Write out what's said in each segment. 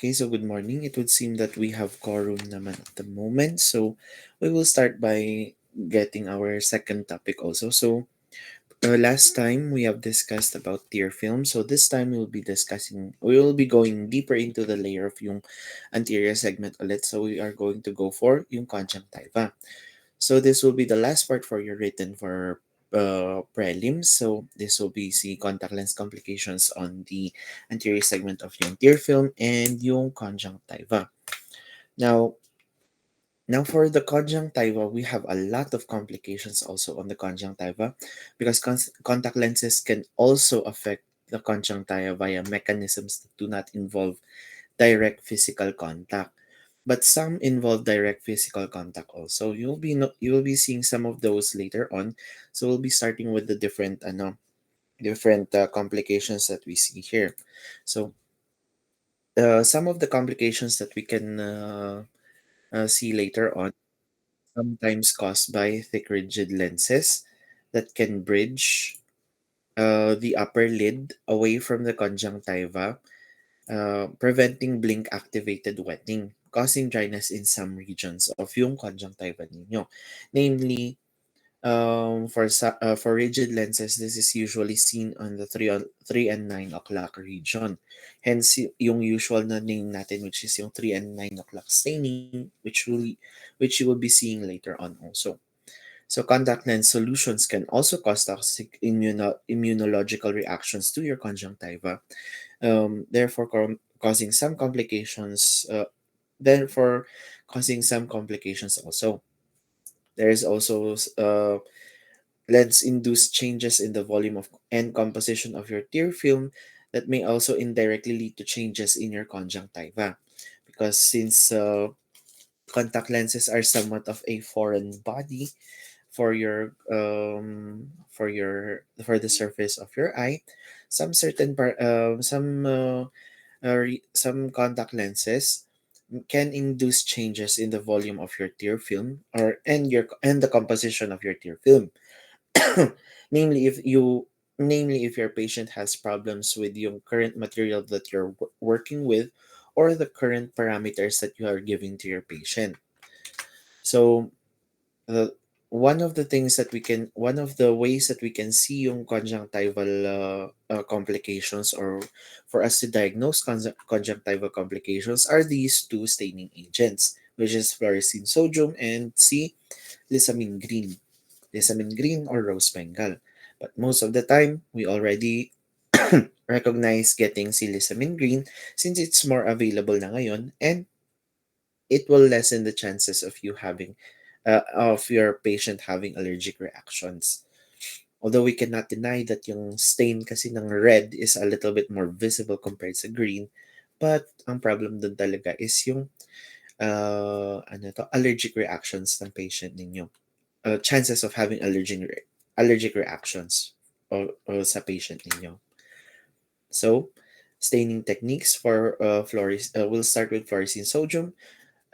Okay, so good morning. It would seem that we have quorum naman at the moment. So we will start by getting our second topic also. So last time we have discussed about tear film. So this time we will be going deeper into the layer of yung anterior segment ulit. So we are going to go for yung conjunctiva. So this will be the last part for your written for prelims. So this will be the contact lens complications on the anterior segment of yung tear film and yung conjunctiva. Now, now for the conjunctiva, we have a lot of complications also on the conjunctiva because contact lenses can also affect the conjunctiva via mechanisms that do not involve direct physical contact. But some involve direct physical contact also. You will be seeing some of those later on. So we'll be starting with the different complications that we see here. So some of the complications that we can see later on, sometimes caused by thick rigid lenses that can bridge the upper lid away from the conjunctiva, preventing blink activated wetting, causing dryness in some regions of yung conjunctiva ninyo. Namely, for rigid lenses, this is usually seen on the 3 and 9 o'clock region. Hence, yung usual na name natin, which is yung 3 and 9 o'clock staining, which you will be seeing later on also. So contact lens solutions can also cause toxic immunological reactions to your conjunctiva, therefore causing some complications. Therefore, causing some complications also. There is also lens-induced changes in the volume of and composition of your tear film that may also indirectly lead to changes in your conjunctiva. Because since contact lenses are somewhat of a foreign body for the surface of your eye, some contact lenses can induce changes in the volume of your tear film and the composition of your tear film. namely if you namely if your patient has problems with your current material that you're working with or the current parameters that you are giving to your patient. So uh, one of the ways that we can see yung conjunctival complications, or for us to diagnose conjunctival complications, are these two staining agents, which is fluorescein sodium and lissamine green. Lissamine green or rose bengal. But most of the time, we already recognize getting lissamine green since it's more available na ngayon, and it will lessen the chances of your patient having allergic reactions. Although we cannot deny that yung stain kasi ng red is a little bit more visible compared sa green, but ang problem dun talaga is yung allergic reactions ng patient ninyo. Chances of having allergic reactions sa patient ninyo. So, staining techniques for we'll start with fluorescein sodium.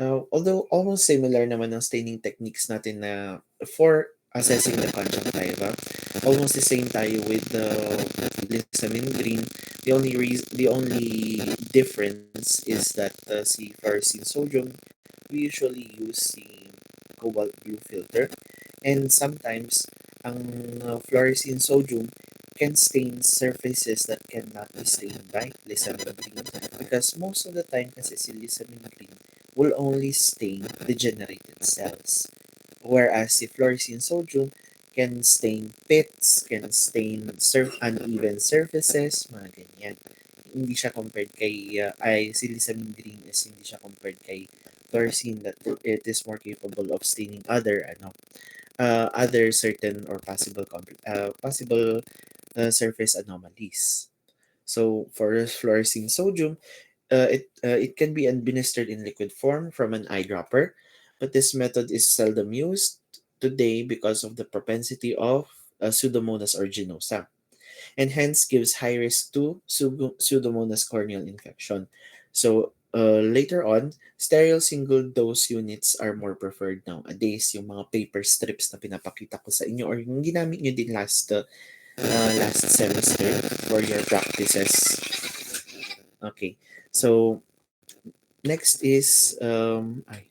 Although almost similar naman ng staining techniques natin na for assessing the conjunctiva, almost the same tayo with the lissamine green. The only difference is that si fluorescein sodium, we usually use the cobalt blue filter, and sometimes ang fluorescein sodium can stain surfaces that cannot be stained by lissamine green, because most of the time kasi si lissamine green will only stain degenerated cells, whereas si fluorescein sodium can stain pits, can stain uneven surfaces, mga ganyan. Hindi siya compared kay si lissamine green is hindi siya compared kay fluorescein, that it is more capable of staining other certain or possible surface anomalies. So for fluorescein sodium, it can be administered in liquid form from an eyedropper, but this method is seldom used today because of the propensity of Pseudomonas aeruginosa, and hence gives high risk to Pseudomonas corneal infection. So later on, sterile single dose units are more preferred nowadays. Yung mga paper strips na pinapakita ko sa inyo, or yung ginamit nyo din last semester for your practices. Okay, so Next is, ay,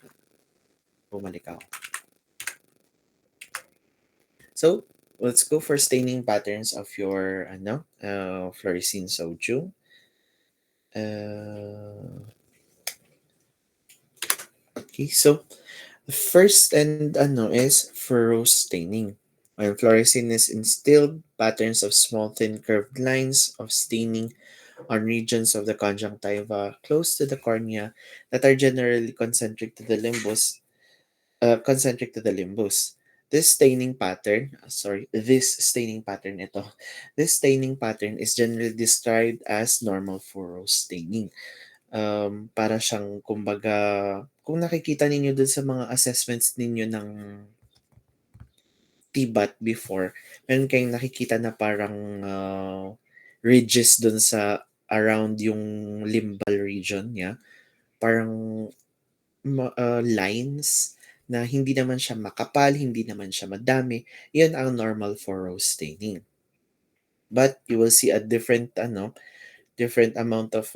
bumalik ako. So, let's go for staining patterns of your, fluorescein soju. Okay, so, the first and is furrow staining. When fluorescein is instilled, patterns of small thin curved lines of staining on regions of the conjunctiva close to the cornea that are generally concentric to the limbus. This staining pattern is generally described as normal furrow staining. Para siyang, kumbaga, kung nakikita ninyo dun sa mga assessments ninyo ng TBAT before, meron kayong nakikita na parang ridges dun sa around yung limbal region niya. Parang lines na hindi naman siya makapal, hindi naman siya madami. Yan ang normal for rose staining. But you will see a different amount of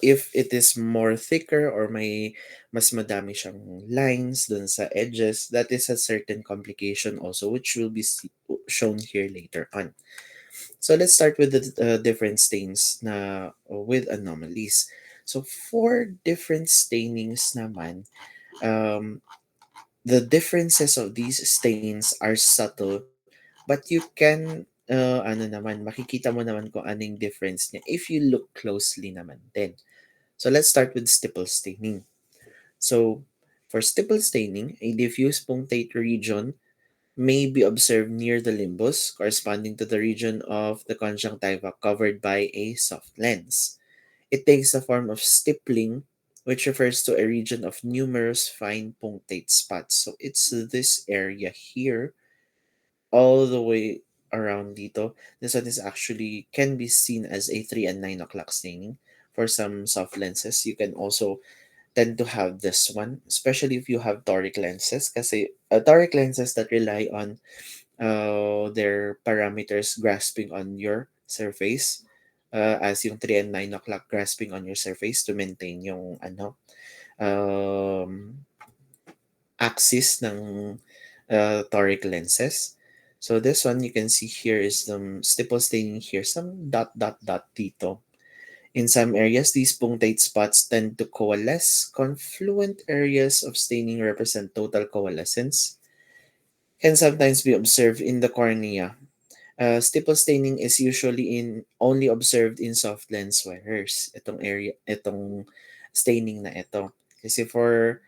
if it is more thicker or may mas madami siyang lines dun sa edges, that is a certain complication also which will be shown here later on. So let's start with the different stains na with anomalies. So for different stainings naman, um, the differences of these stains are subtle, but you can makikita mo naman kung anong difference niya if you look closely naman din. So let's start with stipple staining. So for stipple staining, a diffuse punctate region may be observed near the limbus, corresponding to the region of the conjunctiva covered by a soft lens. It takes the form of stippling, which refers to a region of numerous fine punctate spots. So it's this area here, all the way around dito. This one is actually can be seen as a 3 and 9 o'clock staining. For some soft lenses, you can also tend to have this one, especially if you have toric lenses. Kasi toric lenses that rely on their parameters grasping on your surface, as yung 3 and 9 o'clock grasping on your surface to maintain yung um, axis ng toric lenses. So this one you can see here is some stipple staining here, some dot dot dot dito. In some areas, these punctate spots tend to coalesce. Confluent areas of staining represent total coalescence, can sometimes be observed in the cornea. Stipple staining is usually only observed in soft lens wearers. Itong staining na ito. Kasi for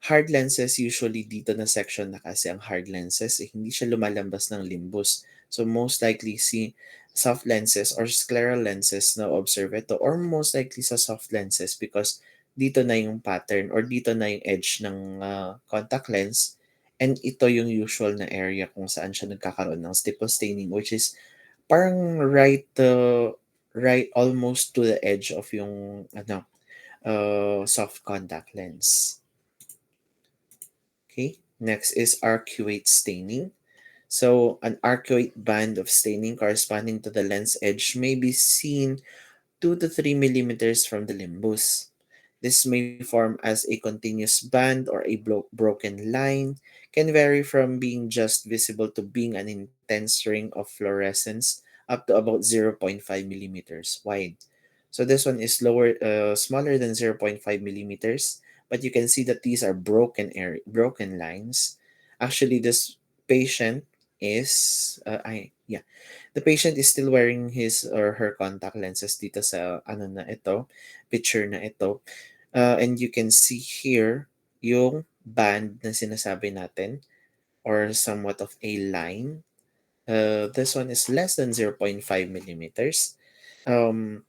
hard lenses, usually dito na section na kasi ang hard lenses, hindi siya lumalabas ng limbus. So most likely soft lenses or scleral lenses na observe ito, or most likely sa soft lenses because dito na yung pattern or dito na yung edge ng contact lens. And ito yung usual na area kung saan siya nagkakaroon ng stipple staining, which is parang right almost to the edge of yung soft contact lens. Okay, next is arcuate staining. So an arcuate band of staining corresponding to the lens edge may be seen 2 to 3 millimeters from the limbus. This may form as a continuous band or a broken line, can vary from being just visible to being an intense ring of fluorescence up to about 0.5 millimeters wide. So this one is smaller than 0.5 millimeters, but you can see that these are broken lines. Actually, this patient the patient is still wearing his or her contact lenses dito sa picture na ito. And you can see here yung band na sinasabi natin or somewhat of a line. This one is less than 0.5 millimeters. Um,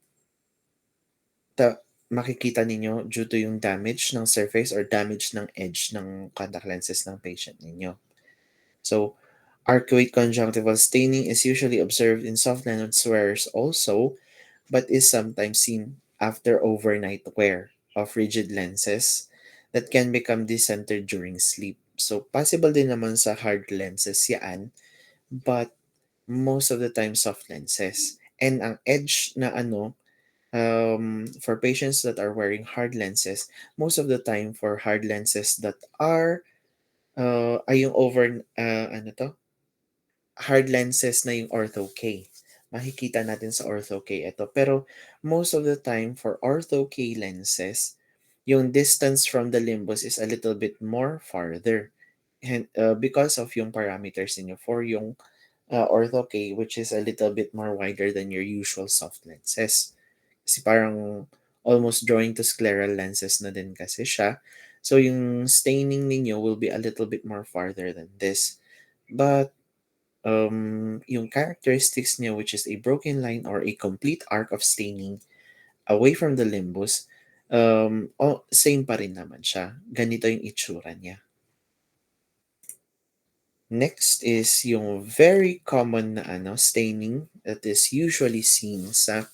Makikita ninyo due to yung damage ng surface or damage ng edge ng contact lenses ng patient ninyo. So, arcuate conjunctival staining is usually observed in soft lens wearers also, but is sometimes seen after overnight wear of rigid lenses that can become decentered during sleep. So, possible din naman sa hard lenses yan, but most of the time soft lenses. And ang edge na For patients that are wearing hard lenses, most of the time for hard lenses that are ay yung over ano to? Hard lenses na yung Ortho K. Makikita natin sa Ortho K ito. Pero most of the time for Ortho K lenses, yung distance from the limbus is a little bit more farther. And because of yung parameters niyo for yung Ortho K, which is a little bit more wider than your usual soft lenses. Kasi parang almost drawing to scleral lenses na din kasi siya. So yung staining ninyo will be a little bit more farther than this. But yung characteristics niya, which is a broken line or a complete arc of staining away from the limbus, same pa rin naman siya. Ganito yung itsura niya. Next is yung very common na staining that is usually seen sa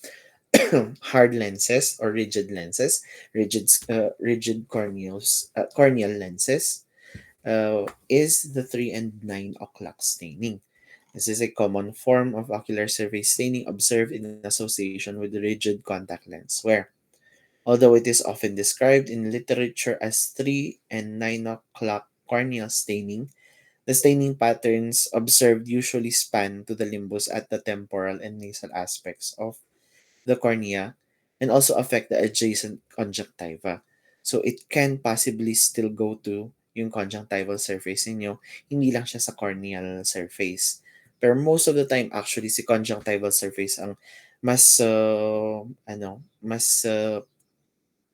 hard lenses or rigid lenses, rigid corneal lenses, is the 3 and 9 o'clock staining. This is a common form of ocular surface staining observed in association with rigid contact lens wear. Although it is often described in literature as 3 and 9 o'clock corneal staining, the staining patterns observed usually span to the limbus at the temporal and nasal aspects of the cornea and also affect the adjacent conjunctiva. So it can possibly still go to yung conjunctival surface ninyo, hindi lang siya sa corneal surface. Pero most of the time actually si conjunctival surface ang mas mas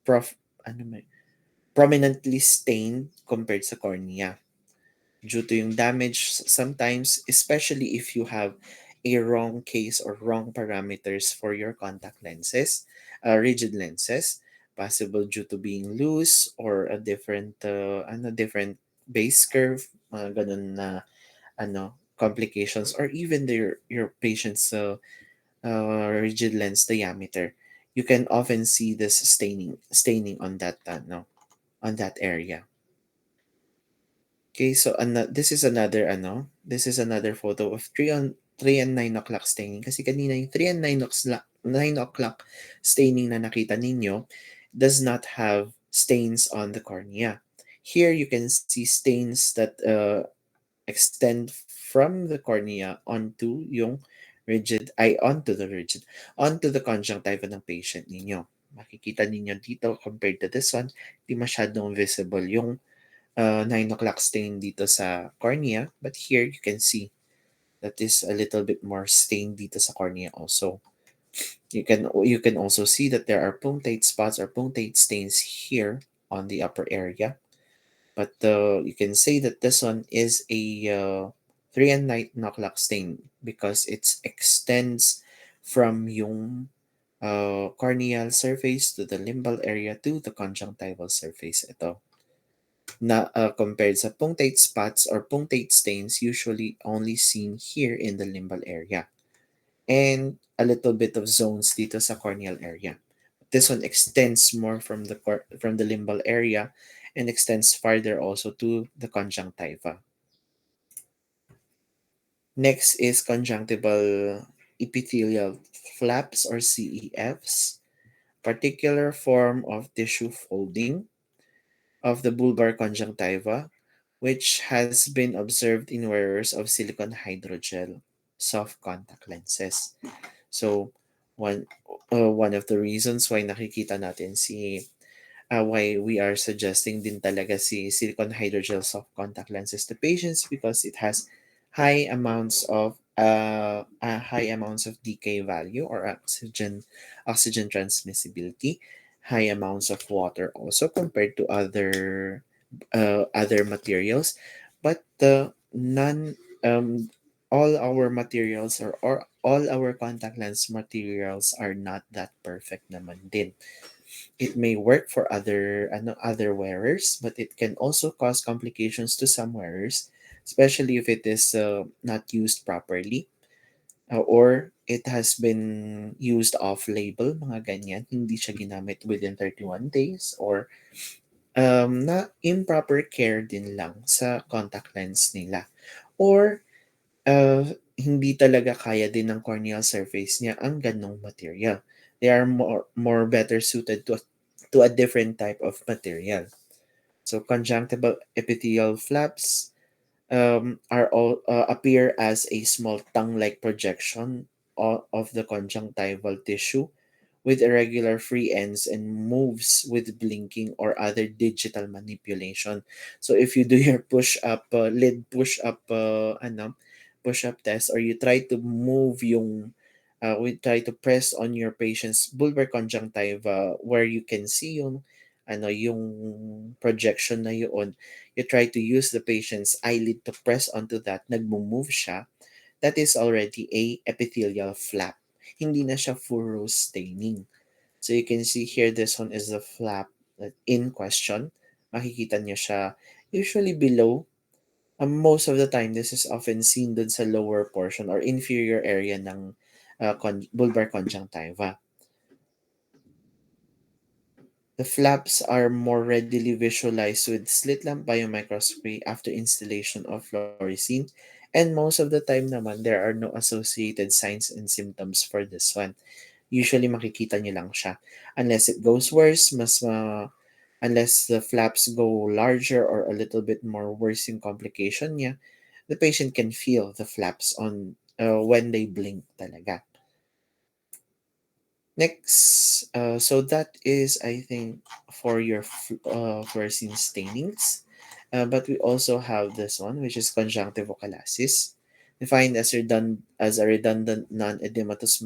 prof ano may prominently stained compared sa cornea due to yung damage sometimes, especially if you have a wrong case or wrong parameters for your contact lenses, rigid lenses, possible due to being loose or a different base curve, mga ganun na complications or even your patient's rigid lens diameter. You can often see this staining on that on that area. Okay, so this is another photo of 3 and 9 o'clock staining. Kasi kanina yung 3 and 9 o'clock staining na nakita ninyo does not have stains on the cornea. Here you can see stains that extend from the cornea onto the conjunctiva ng patient ninyo. Makikita ninyo dito compared to this one, di masyadong visible yung 9 o'clock stain dito sa cornea, but here you can see that is a little bit more stained dito sa cornea also. You can also see that there are punctate spots or punctate stains here on the upper area, but you can say that this one is a 3 and 9 o'clock stain because it extends from yung corneal surface to the limbal area to the conjunctival surface ito. Na compared sa punctate spots or punctate stains usually only seen here in the limbal area and a little bit of zones dito sa corneal area. This one extends more from from the limbal area and extends farther also to the conjunctiva. Next is conjunctival epithelial flaps or CEFs, particular form of tissue folding of the bulbar conjunctiva, which has been observed in wearers of silicone hydrogel soft contact lenses. So, one of the reasons why nakikita natin why we are suggesting din talaga si silicone hydrogel soft contact lenses to patients because it has high amounts of decay value or oxygen transmissibility, high amounts of water also compared to other materials, but none all our materials or all our contact lens materials are not that perfect naman din. It may work for other wearers, but it can also cause complications to some wearers, especially if it is not used properly or it has been used off-label, mga ganyan, hindi siya ginamit within 31 days or na improper care din lang sa contact lens nila. Or hindi talaga kaya din ng corneal surface niya ang ganong material. They are more better suited to a different type of material. So conjunctival epithelial flaps are all appear as a small tongue-like projection of the conjunctival tissue with irregular free ends and moves with blinking or other digital manipulation. So if you do your push up push up test, or you try to move yung we try to press on your patient's bulbar conjunctiva where you can see yung projection na yun, you try to use the patient's eyelid to press onto that, nagmo-move siya, that is already a epithelial flap. Hindi na siya furrow staining. So you can see here, this one is the flap in question. Makikita niyo siya usually below. Most of the time, this is often seen dun sa lower portion or inferior area ng bulbar conjunctiva. The flaps are more readily visualized with slit lamp biomicroscopy after installation of fluorescein, and most of the time naman there are no associated signs and symptoms for this one. Usually makikita nyo lang siya. Unless it goes worse, unless the flaps go larger or a little bit more worse yung complication niya, the patient can feel the flaps on when they blink talaga. Next, so that is, I think, for your fluorescein stainings. But we also have this one, which is conjunctivocalasis, defined as a redundant non-edematous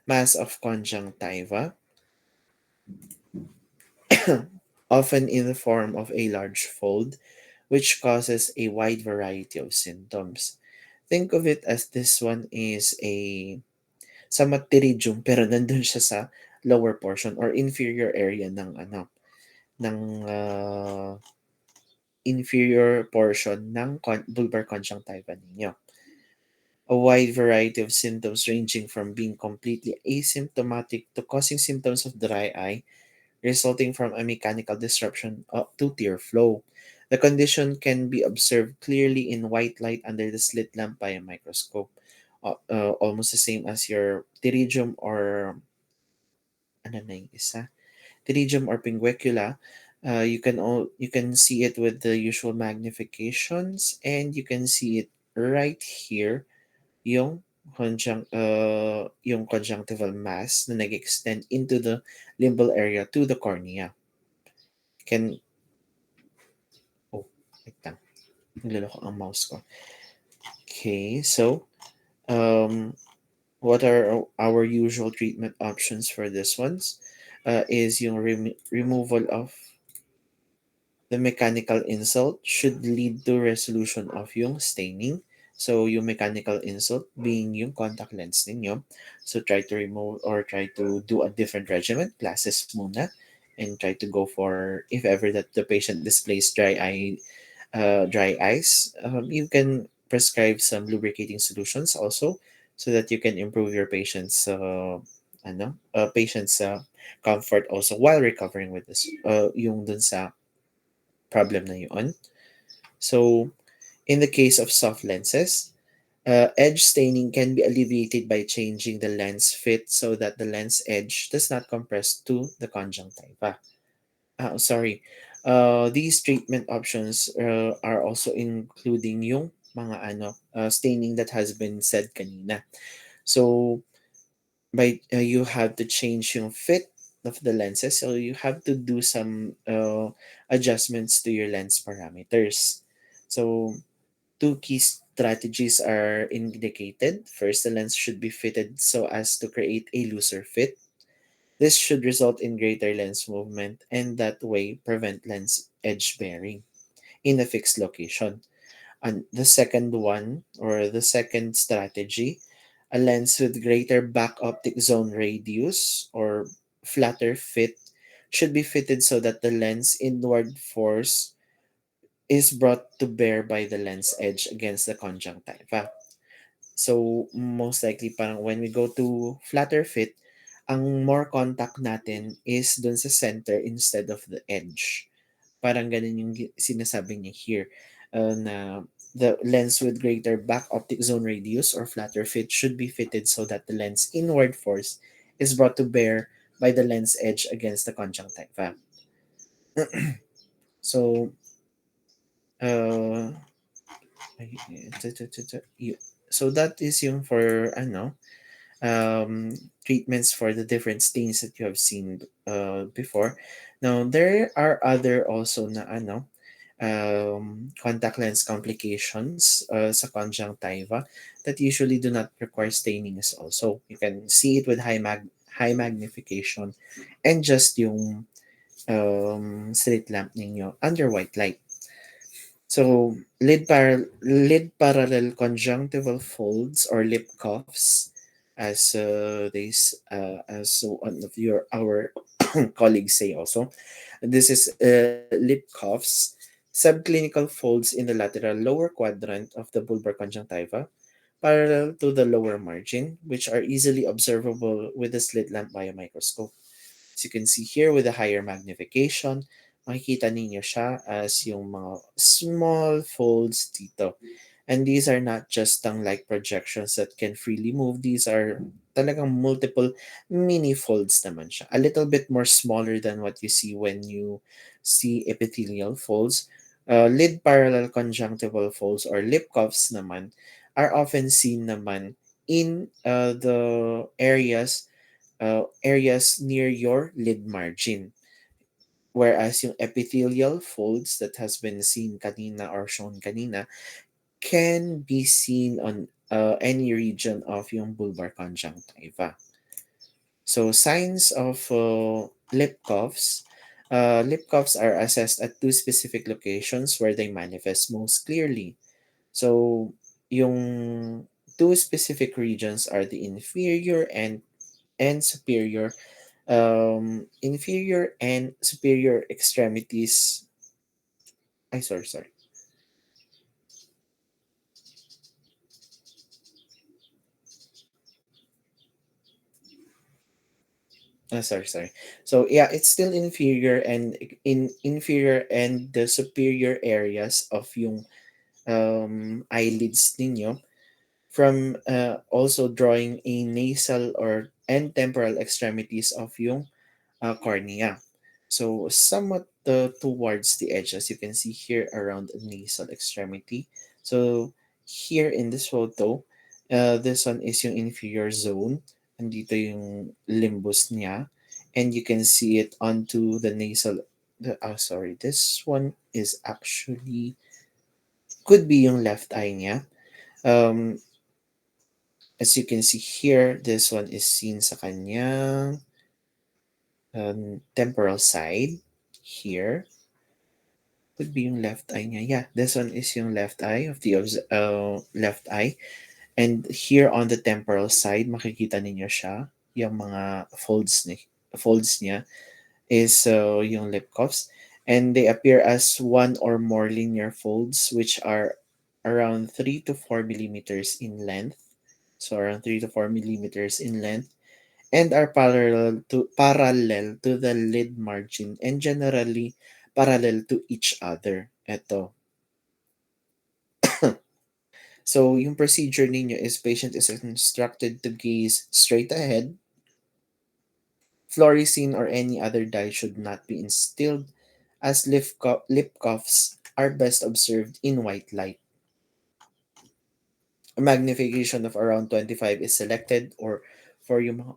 mass of conjunctiva, often in the form of a large fold, which causes a wide variety of symptoms. Think of it as this one is a somewhat pterygium pero nandun siya sa lower portion or inferior area ng inferior portion ng bulbar conjunctiva ninyo. A wide variety of symptoms ranging from being completely asymptomatic to causing symptoms of dry eye resulting from a mechanical disruption to tear flow. The condition can be observed clearly in white light under the slit lamp by a microscope, almost the same as your pterygium or ano na yung isa? Pterygium or pinguecula. You can see it with the usual magnifications, and you can see it right here yung yung conjunctival mass na nag-extend into the limbal area to the cornea. Can oh, wait lang. Niloloko ang mouse ko. Okay, so um what are our usual treatment options for this ones? Is yung removal of the mechanical insult should lead to resolution of yung staining. So, yung mechanical insult being yung contact lens ninyo. So, try to remove or try to do a different regimen, glasses muna, and try to go for, if ever that the patient displays dry eyes, you can prescribe some lubricating solutions also so that you can improve your patient's comfort also while recovering with this yung dun sa problem na yun. So, in the case of soft lenses, edge staining can be alleviated by changing the lens fit so that the lens edge does not compress to the conjunctiva. Sorry. These treatment options are also including yung mga staining that has been said kanina. So, you have to change yung fit of the lenses, so you have to do some adjustments to your lens parameters. So two key strategies are indicated. First, the lens should be fitted so as to create a looser fit. This should result in greater lens movement and that way prevent lens edge bearing in a fixed location. And the second one, or the second strategy, a lens with greater back optic zone radius or flatter fit should be fitted so that the lens inward force is brought to bear by the lens edge against the conjunctiva. So, most likely, parang when we go to flatter fit, ang more contact natin is dun sa center instead of the edge. Parang ganun yung sinasabi niya here, na The lens with greater back optic zone radius or flatter fit should be fitted so that the lens inward force is brought to bear by the lens edge against the conjunctiva. So, uh, so that is yung for ano, treatments for the different stains that you have seen before. Now, there are other also na ano, contact lens complications sa conjunctiva that usually do not require staining as also. You can see it with high magnification and just yung street lamp ninyo under white light. So, lid parallel conjunctival folds or lip cuffs, as as one of your our colleagues say also. This is lip cuffs, subclinical folds in the lateral lower quadrant of the bulbar conjunctiva, parallel to the lower margin, which are easily observable with the slit lamp biomicroscope. As you can see here with a higher magnification, makikita ninyo siya as yung mga small folds dito. And these are not just tongue-like projections that can freely move. These are talagang multiple mini folds naman siya. A little bit more smaller than what you see when you see epithelial folds. Lid parallel conjunctival folds or lip cuffs naman are often seen naman in the areas near your lid margin. Whereas yung epithelial folds that has been seen kanina or shown kanina can be seen on any region of yung bulbar conjunctiva. So signs of lip coughs. Lip coughs are assessed at two specific locations where they manifest most clearly. So yung two specific regions are the inferior and superior inferior and superior extremities. I sorry. Sorry. So yeah, it's still inferior and in inferior and the superior areas of yung eyelids ninyo from also drawing a nasal or and temporal extremities of yung cornea. So somewhat towards the edge, as you can see here around the nasal extremity. So here in this photo, this one is yung inferior zone. Andito yung limbus niya. And you can see it onto the nasal. Sorry, this one is actually, could be yung left eye niya. Um, as you can see here, this one is seen sa kanyang temporal side here. Could be yung left eye niya. Yeah, this one is yung left eye of the left eye. And here on the temporal side, makikita ninyo siya. Yung mga folds niya is yung lip cuffs. And they appear as one or more linear folds, which are around 3 to 4 millimeters in length. So around 3 to 4 millimeters in length and are parallel to the lid margin and generally parallel to each other. Ito. So, yung procedure ninyo is patient is instructed to gaze straight ahead. Fluorescein or any other dye should not be instilled as lip cuffs are best observed in white light. A magnification of around 25 is selected or for yung mga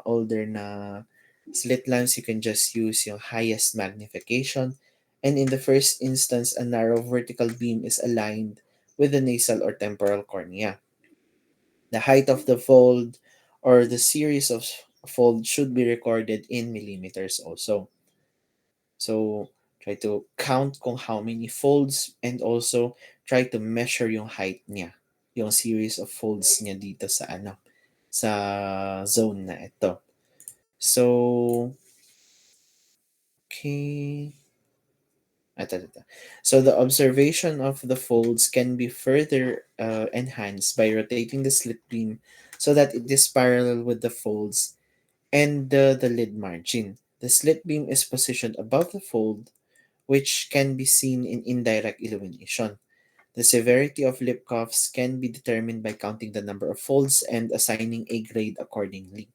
older na slit lamps, you can just use yung highest magnification. And in the first instance, a narrow vertical beam is aligned with the nasal or temporal cornea. The height of the fold or the series of folds should be recorded in millimeters also. So, try to count kung how many folds and also try to measure yung height niya. Yung series of folds niya dito sa sa zone na ito. So, okay. Ito. So the observation of the folds can be further enhanced by rotating the slit beam so that it is parallel with the folds and the lid margin. The slit beam is positioned above the fold, which can be seen in indirect illumination. The severity of lip coughs can be determined by counting the number of folds and assigning a grade accordingly.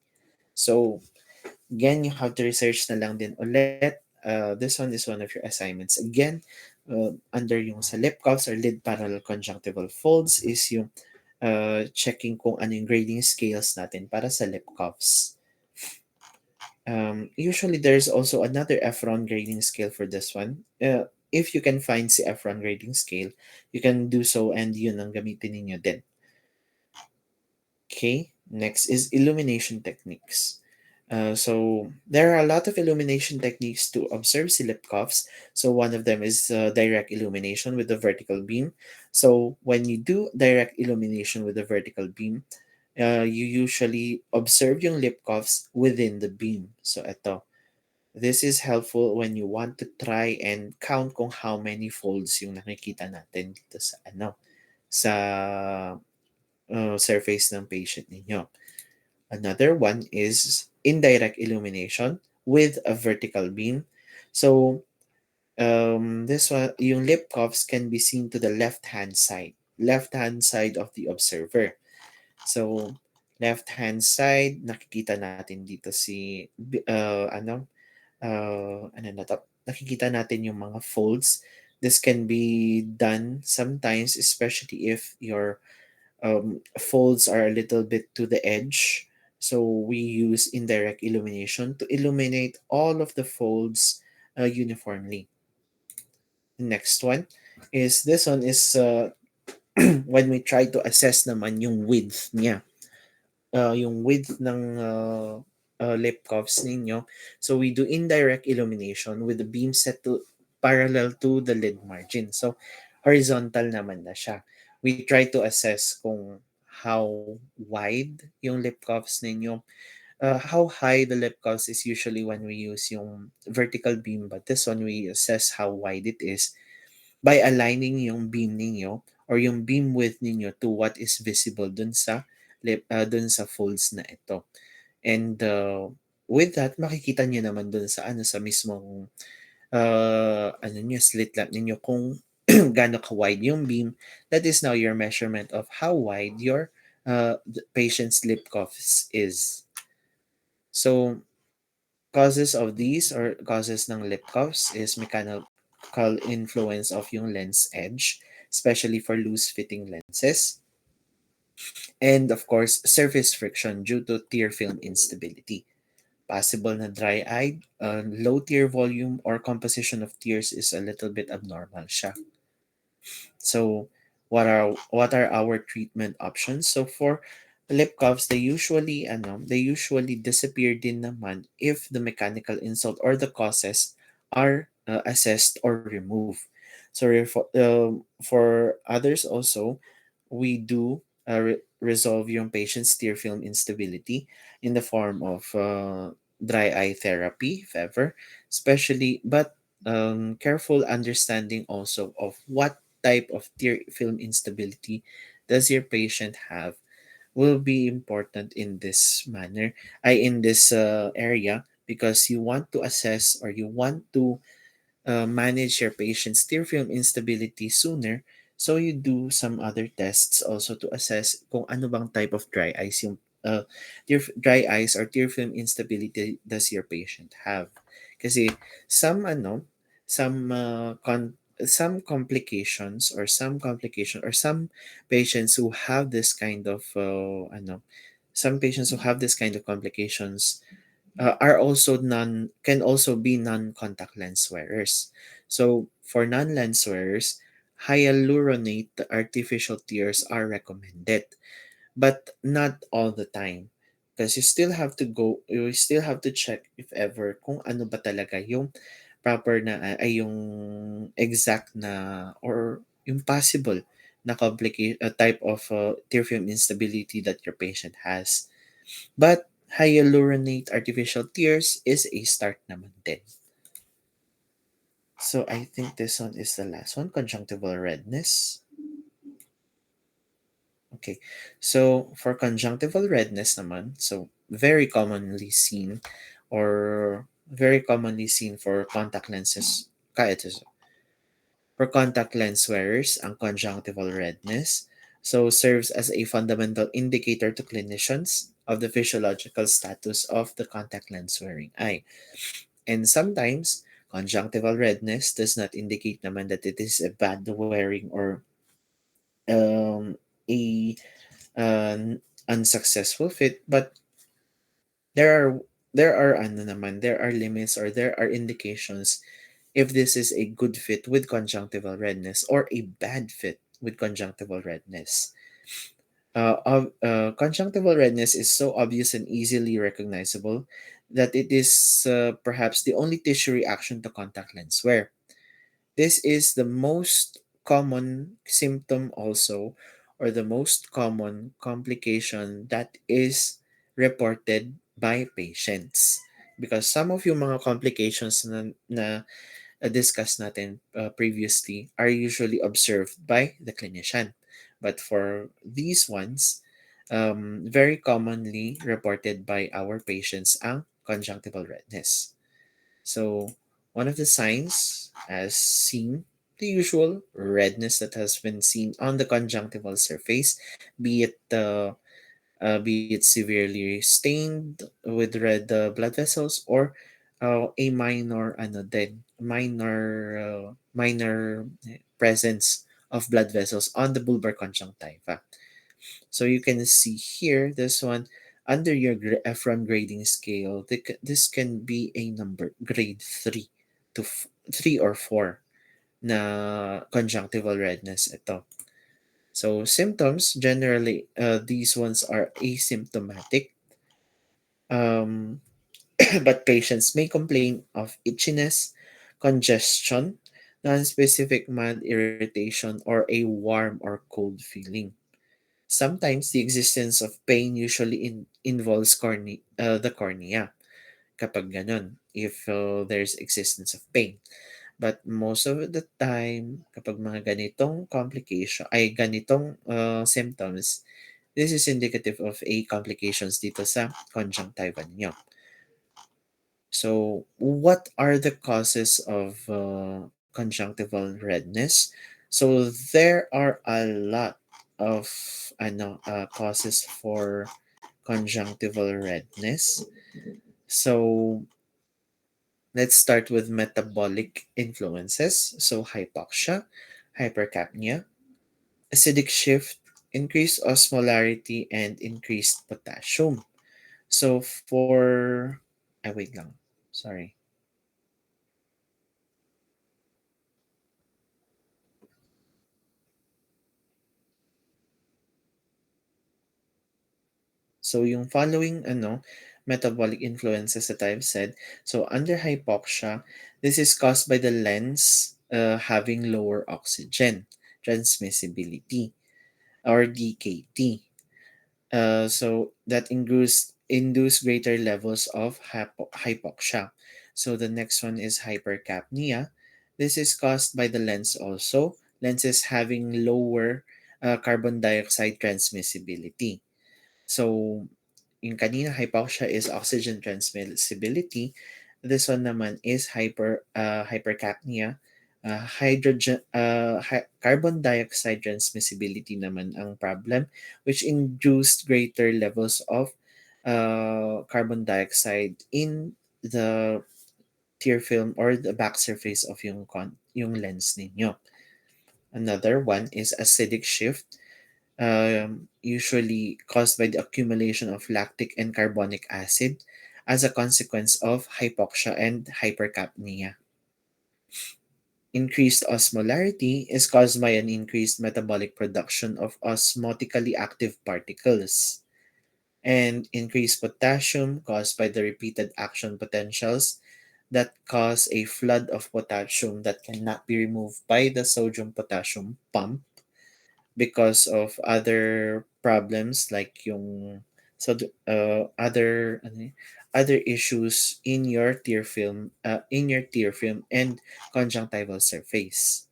So, again, you have to research na lang din ulit. This one is one of your assignments. Again, under yung sa lip cuffs or lid parallel conjunctival folds is yung checking kung ano yung grading scales natin para sa lip cuffs. Usually, there's also another Efron grading scale for this one. If you can find si Efron grading scale, you can do so and yun ang gamitin ninyo din. Okay, next is illumination techniques. So there are a lot of illumination techniques to observe lip cuffs. So one of them is direct illumination with a vertical beam. So when you do direct illumination with a vertical beam, you usually observe yung lip cuffs within the beam. So ito, this is helpful when you want to try and count kung how many folds yung nakikita natin dito sa sa surface ng patient ninyo. Another one is indirect illumination with a vertical beam. So this one, yung lip cuffs can be seen to the left hand side of the observer. So left hand side, nakikita natin dito si ano na to, nakikita natin yung mga folds. This can be done sometimes, especially if your folds are a little bit to the edge. So we use indirect illumination to illuminate all of the folds uniformly. Next one is this one is when we try to assess naman yung width niya. Yung width ng lip cuffs ninyo. So we do indirect illumination with the beam set to parallel to the lid margin. So horizontal naman na siya. We try to assess kung how wide yung lip cuffs ninyo. How high the lip cuffs is usually when we use yung vertical beam, but this one we assess how wide it is by aligning yung beam ninyo or yung beam width ninyo to what is visible dun sa folds na ito. And with that, makikita niyo naman dun sa sa mismong slit lamp ninyo kung gaano ka-wide yung beam. That is now your measurement of how wide your patient's lip cuffs is. So, causes of these or causes ng lip cuffs is mechanical influence of yung lens edge, especially for loose-fitting lenses. And of course, surface friction due to tear film instability. Possible na dry-eyed, low tear volume, or composition of tears is a little bit abnormal siya. So, what are our treatment options? So for lip cuffs, they usually disappear din naman if the mechanical insult or the causes are assessed or removed. So for others also, we do resolve yung patient's tear film instability in the form of dry eye therapy, if ever, especially, but careful understanding also of what type of tear film instability does your patient have will be important in this manner, in this area, because you want to assess or you want to manage your patient's tear film instability sooner. So you do some other tests also to assess kung ano bang type of dry eyes yung dry eyes or tear film instability does your patient have. Kasi some some some complication or some patients who have this kind of some patients who have this kind of complications are also non can also be non-contact lens wearers. So for non-lens wearers, hyaluronate artificial tears are recommended, but not all the time. Because you still have to check if ever kung ano ba talaga yung proper na ay yung exact na or yung possible na type of tear film instability that your patient has. But hyaluronate artificial tears is a start naman din. So I think this one is the last one, conjunctival redness. Okay, so for conjunctival redness naman, so very commonly seen for contact lenses. Ito. For contact lens wearers, ang conjunctival redness serves as a fundamental indicator to clinicians of the physiological status of the contact lens wearing eye. And sometimes, conjunctival redness does not indicate naman that it is a bad wearing or a unsuccessful fit, but there are there are limits or there are indications if this is a good fit with conjunctival redness or a bad fit with conjunctival redness. Conjunctival redness is so obvious and easily recognizable that it is perhaps the only tissue reaction to contact lens wear. This is the most common symptom also, or the most common complication that is reported by patients. Because some of yung mga complications na discussed natin previously are usually observed by the clinician. But for these ones, very commonly reported by our patients ang conjunctival redness. So, one of the signs, as seen, the usual redness that has been seen on the conjunctival surface, be it be it severely stained with red blood vessels or a minor minor presence of blood vessels on the bulbar conjunctiva. So you can see here this one under your Efron grading scale. This can be a number grade 3 to 3 or 4 na conjunctival redness ito. So symptoms generally these ones are asymptomatic. Um, but patients may complain of itchiness, congestion, non-specific mild irritation, or a warm or cold feeling. Sometimes the existence of pain usually involves the cornea kapag ganun, if there's existence of pain. But most of the time, kapag mga ganitong complication, ay ganitong symptoms, this is indicative of a complications dito sa conjunctiva niyo. So, what are the causes of conjunctival redness? So, there are a lot of causes for conjunctival redness. So, let's start with metabolic influences. So, hypoxia, hypercapnia, acidic shift, increased osmolarity, and increased potassium. So, wait lang. Sorry. So yung following metabolic influences that I've said. So under hypoxia, this is caused by the lens having lower oxygen transmissibility or DKT. So that induce greater levels of hypoxia. So the next one is hypercapnia. This is caused by the lens also. Lenses having lower carbon dioxide transmissibility. So, yung kanina hypoxia is oxygen transmissibility. This one naman is hypercapnia. Carbon dioxide transmissibility naman ang problem, which induced greater levels of carbon dioxide in the tear film or the back surface of yung lens ninyo. Another one is acidic shift, usually caused by the accumulation of lactic and carbonic acid as a consequence of hypoxia and hypercapnia. Increased osmolarity is caused by an increased metabolic production of osmotically active particles. And increased potassium caused by the repeated action potentials that cause a flood of potassium that cannot be removed by the sodium potassium pump because of other problems like yung other issues in your tear film and conjunctival surface.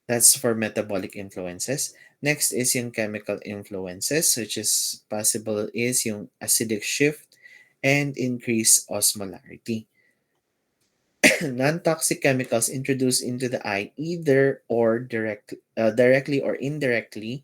That's for metabolic influences. Next is yung chemical influences, which is possible is yung acidic shift and increased osmolarity. Non-toxic chemicals introduced into the eye either or directly or indirectly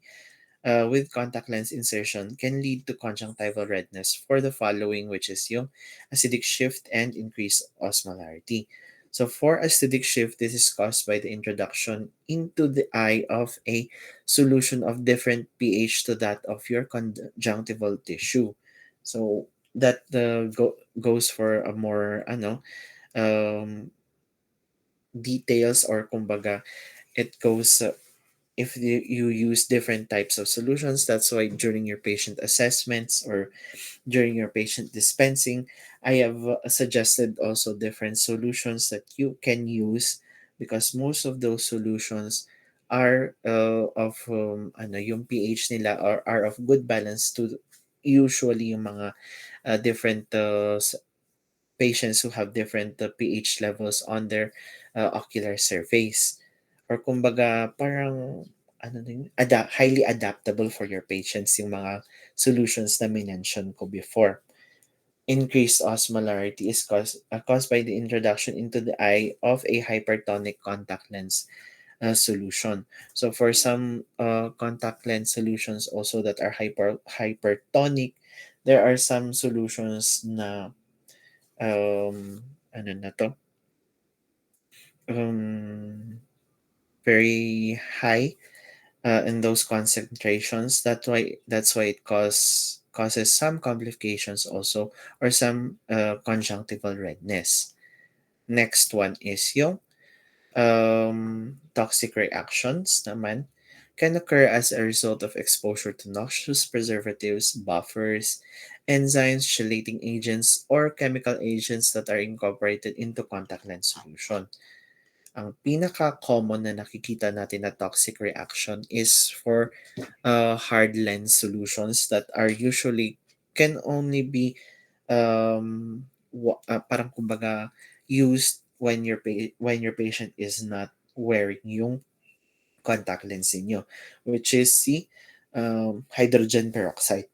with contact lens insertion can lead to conjunctival redness for the following, which is yung acidic shift and increased osmolarity. So for acidic shift, this is caused by the introduction into the eye of a solution of different pH to that of your conjunctival tissue. So that goes for a more um, details, or kumbaga it goes if you use different types of solutions. That's why during your patient assessments or during your patient dispensing, I have suggested also different solutions that you can use, because most of those solutions are of yung pH nila are of good balance to usually yung mga different patients who have different pH levels on their ocular surface. Or kumbaga, parang highly adaptable for your patients yung mga solutions na minention ko before. Increased osmolarity is caused by the introduction into the eye of a hypertonic contact lens solution. So for some contact lens solutions also that are hypertonic, there are some solutions na ano na to? Um, very high in those concentrations. That's why it causes some complications also, or some conjunctival redness. Next one is yung toxic reactions naman can occur as a result of exposure to noxious preservatives, buffers, enzymes, chelating agents, or chemical agents that are incorporated into contact lens solution. Ang pinaka-common na nakikita natin na toxic reaction is for hard lens solutions that are usually can only be parang kumbaga used when when your patient is not wearing yung contact lens niyo, which is si hydrogen peroxide.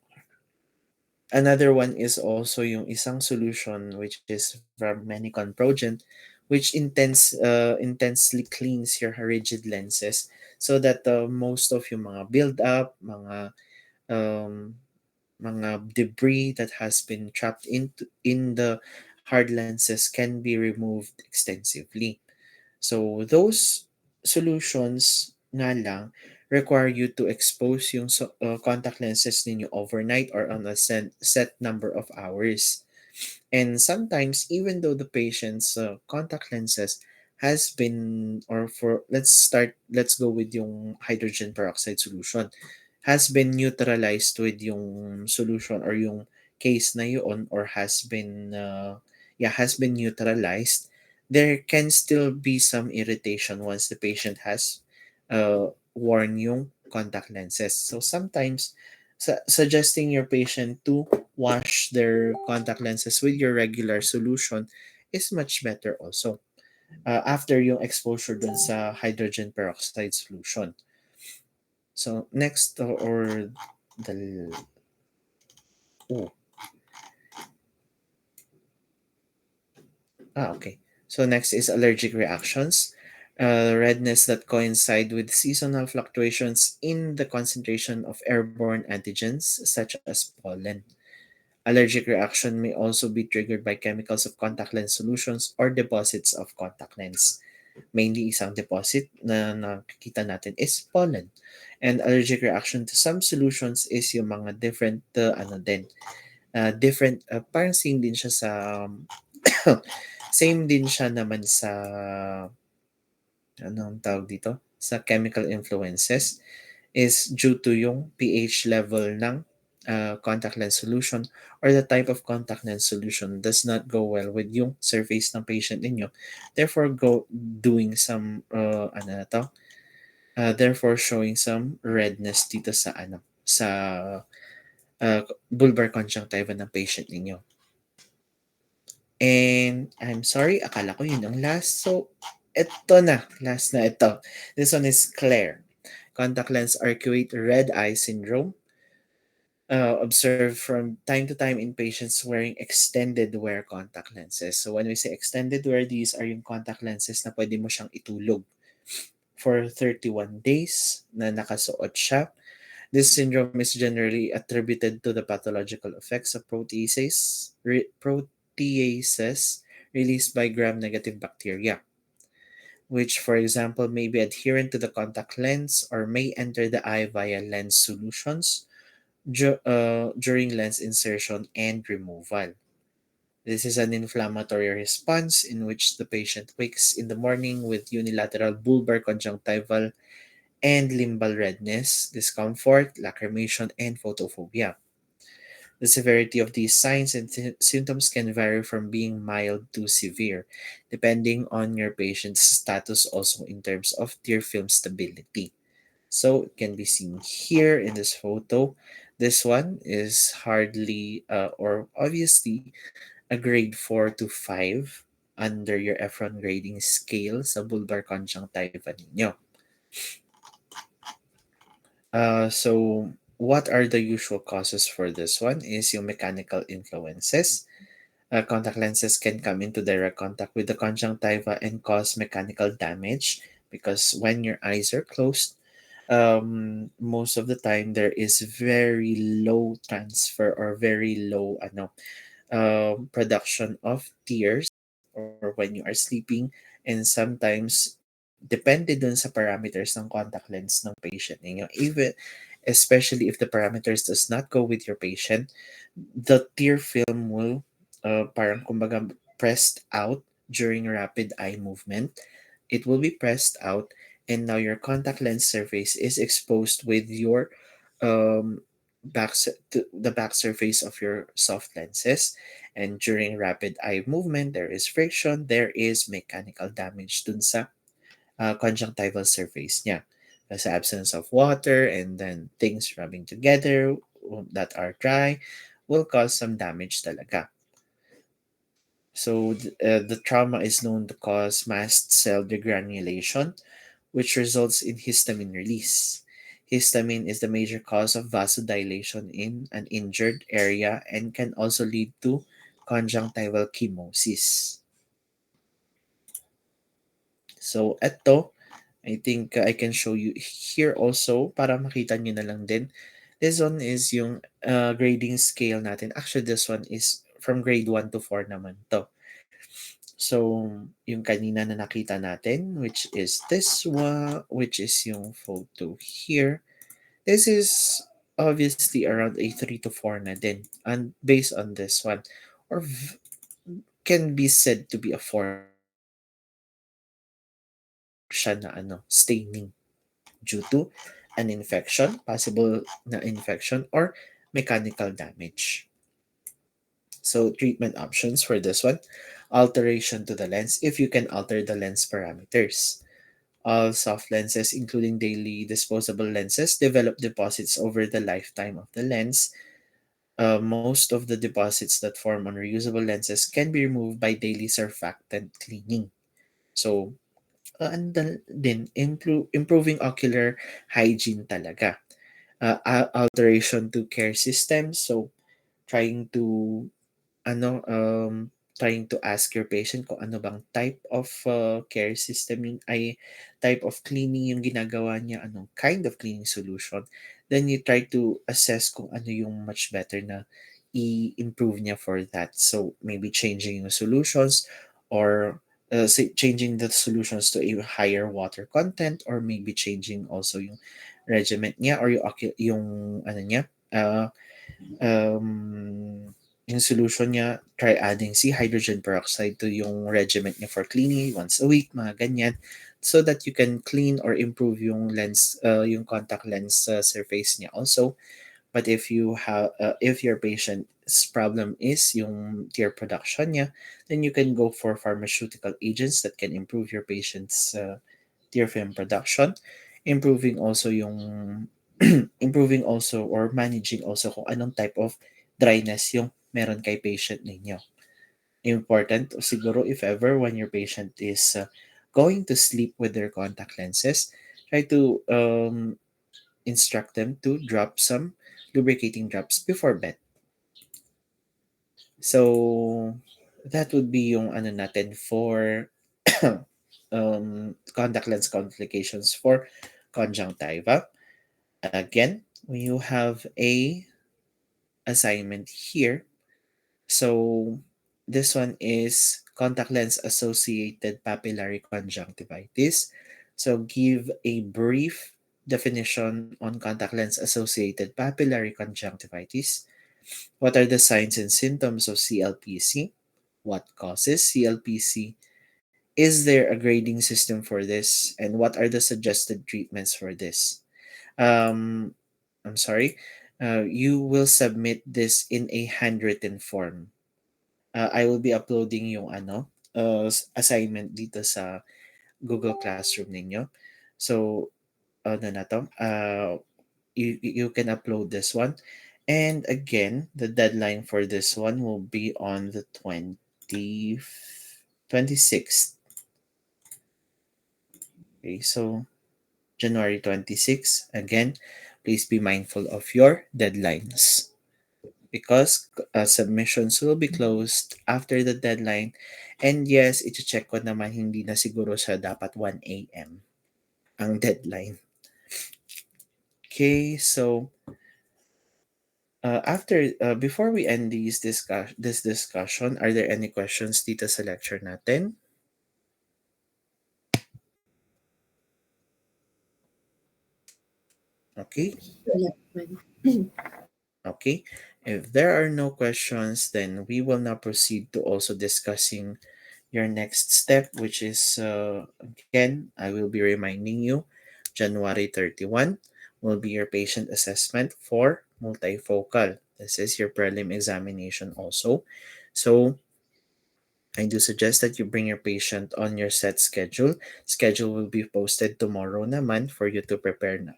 Another one is also yung isang solution which is Vermenicon Progent, which intensely cleans your rigid lenses so that most of yung mga build up, um, mga debris that has been trapped in the hard lenses can be removed extensively. So those solutions nga lang require you to expose yung contact lenses ninyo overnight or on a set number of hours. And sometimes, even though the patient's contact lenses has been, or for let's go with yung hydrogen peroxide solution, has been neutralized with yung solution or yung case na yun, or has been neutralized, there can still be some irritation once the patient has worn yung contact lenses. So sometimes, suggesting your patient to wash their contact lenses with your regular solution is much better also after yung exposure dun sa hydrogen peroxide solution. So next or the oh okay. So next is allergic reactions. Redness that coincide with seasonal fluctuations in the concentration of airborne antigens such as pollen. Allergic reaction may also be triggered by chemicals of contact lens solutions or deposits of contact lens. Mainly isang deposit na nakikita natin is pollen. And allergic reaction to some solutions is yung mga different different parang same din siya sa same din siya naman sa anong tawag dito sa chemical influences is due to yung pH level ng contact lens solution, or the type of contact lens solution does not go well with yung surface ng patient ninyo, therefore doing some therefore showing some redness dito sa sa bulbar conjunctiva ng patient ninyo. And I'm sorry, akala ko yun ang last. So, ito na. Last na ito. This one is Claire. Contact lens arcuate red eye syndrome. observed from time to time in patients wearing extended wear contact lenses. So when we say extended wear, these are yung contact lenses na pwede mo siyang itulog for 31 days na nakasuot siya. This syndrome is generally attributed to the pathological effects of proteases released by gram-negative bacteria, which, for example, may be adherent to the contact lens or may enter the eye via lens solutions during lens insertion and removal. This is an inflammatory response in which the patient wakes in the morning with unilateral bulbar conjunctival and limbal redness, discomfort, lacrimation, and photophobia. The severity of these signs and symptoms can vary from being mild to severe, depending on your patient's status also in terms of tear film stability. So it can be seen here in this photo. This one is hardly or obviously a grade 4 to 5 under your Efron grading scale sa bulbar conjunctiva ninyo. So what are the usual causes for this one is yung mechanical influences. Contact lenses can come into direct contact with the conjunctiva and cause mechanical damage because when your eyes are closed, most of the time there is very low transfer or very low production of tears or when you are sleeping, and sometimes depende dun sa parameters ng contact lens ng patient ninyo, even especially if the parameters does not go with your patient, the tear film will parang kumbaga pressed out during rapid eye movement. It will be pressed out, and now your contact lens surface is exposed with your um, the back surface of your soft lenses. And during rapid eye movement, there is friction, there is mechanical damage dun sa conjunctival surface niya. Sa absence of water and then things rubbing together that are dry will cause some damage talaga. So the trauma is known to cause mast cell degranulation, which results in histamine release. Histamine is the major cause of vasodilation in an injured area and can also lead to conjunctival chemosis. So, eto, I think I can show you here also para makita nyo na lang din. This one is yung grading scale natin. Actually, this one is from grade 1 to 4 naman to. So, yung kanina na nakita natin, which is this one, which is yung photo here. This is obviously around a 3 to 4 na din. And based on this one, or can be said to be a 4 na din kasi meron siya na staining due to an infection, possible na infection or mechanical damage. So treatment options for this one, alteration to the lens if you can alter the lens parameters. All soft lenses, including daily disposable lenses, develop deposits over the lifetime of the lens. Most of the deposits that form on reusable lenses can be removed by daily surfactant cleaning. So, and then improving ocular hygiene talaga. Alteration to care systems. So, trying to ano, trying to ask your patient kung ano bang type of care system yung, ay type of cleaning yung ginagawa niya, anong kind of cleaning solution. Then you try to assess kung ano yung much better na i-improve niya for that. So maybe changing yung solutions or changing the solutions to a higher water content or maybe changing also yung regimen niya or yung ano niya um, yung solution niya, try adding si hydrogen peroxide to yung regimen niya for cleaning once a week, mga ganyan. So that you can clean or improve yung lens, yung contact lens surface niya also. But if your patient's problem is yung tear production niya, then you can go for pharmaceutical agents that can improve your patient's tear film production, improving also yung improving also or managing also kung anong type of dryness yung meron kay patient ninyo. Important siguro if ever when your patient is going to sleep with their contact lenses, try to instruct them to drop some lubricating drops before bed. So, that would be yung ano natin for contact lens complications for conjunctiva. Again, you have a assignment here. So, this one is contact lens associated papillary conjunctivitis. So, give a brief definition on contact lens associated papillary conjunctivitis. What are the signs and symptoms of CLPC? What causes CLPC? Is there a grading system for this? And what are the suggested treatments for this? Um, I'm sorry. You will submit this in a handwritten form. I will be uploading yung assignment dito sa Google Classroom ninyo. So, ano na to? You can upload this one. And again, the deadline for this one will be on the 26th. Okay, so January 26th. Again, please be mindful of your deadlines because submissions will be closed after the deadline. And yes, iti-check ko naman hindi na siguro siya dapat 1 a.m. ang deadline. Okay, so before we end this discussion, are there any questions dito sa lecture natin? Okay. Yeah. Okay. If there are no questions, then we will now proceed to also discussing your next step, which is again, I will be reminding you, January 31 will be your patient assessment for multifocal. This is your prelim examination also. So I do suggest that you bring your patient on your set schedule. Schedule will be posted tomorrow naman for you to prepare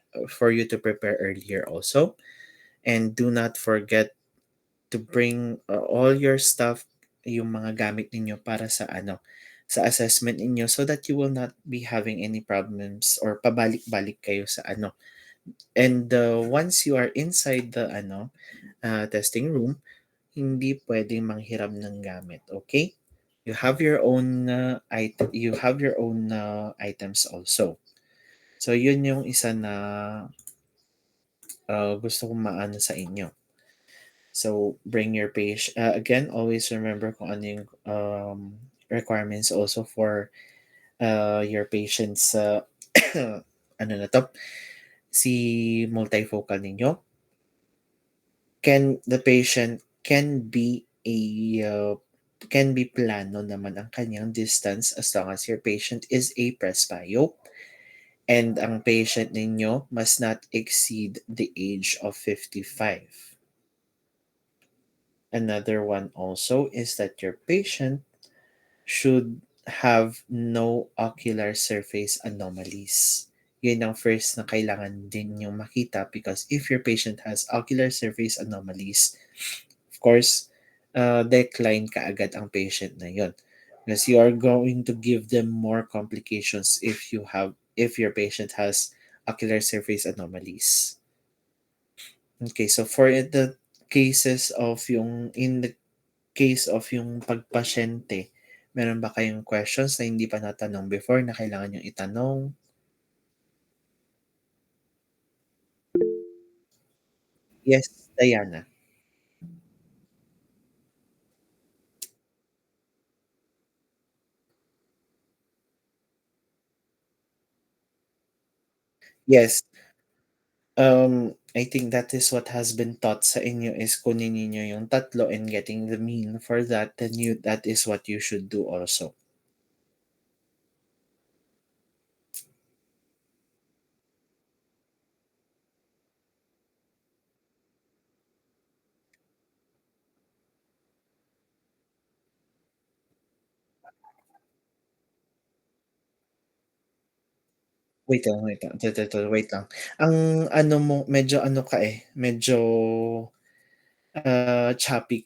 earlier also. And do not forget to bring all your stuff, yung mga gamit ninyo para sa sa assessment ninyo so that you will not be having any problems or pabalik-balik kayo sa And once you are inside the testing room, hindi pwedeng manghiram ng gamit, okay? You have your own items also. So yun yung isa na gusto kong maano sa inyo. So bring your page. Again, always remember kung ano yung requirements also for your patients ano na to, si multifocal ninyo. The patient can be plano naman ang kanyang distance as long as your patient is a presbyo and ang patient ninyo must not exceed the age of 55. Another one also is that your patient should have no ocular surface anomalies. Yun ang first na kailangan din yung makita because if your patient has ocular surface anomalies, of course, decline kaagad ang patient na yun. Because you are going to give them more complications if your patient has ocular surface anomalies. Okay, so for the cases of yung in the case of yung pagpasyente, meron ba kayong questions na hindi pa natanong before na kailangan yung itanong? Yes, Diana. Yes. I think that is what has been taught sa inyo is kunin ninyo yung tatlo and getting the mean for that, then that is what you should do also. Wait lang. Wait lang. Ang ano mo, medyo ano ka medyo choppy